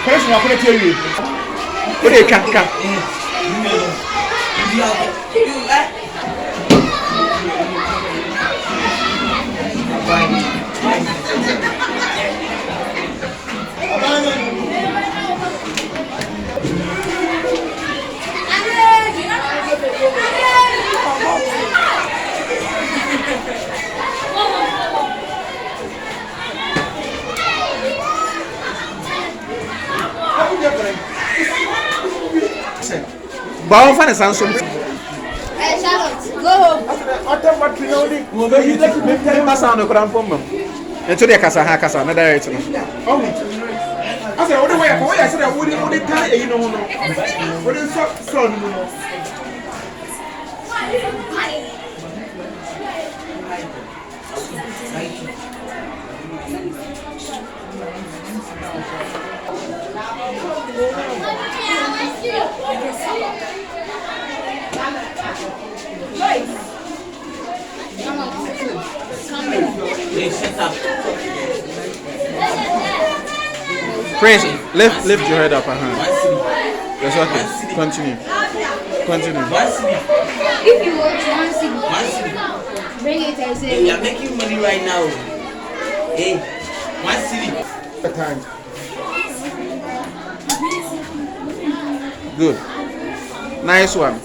Person I put it you. What they can. But I'm finding something. Hey, Charlotte, go home. Until they casa another direction. I said, what the way I said, I wouldn't tell you, no, what is son? Prince, lift your head up. That's okay. Continue. If you want one city, bring it and say. We are making money right now. Hey, 1 city. Good. Nice one.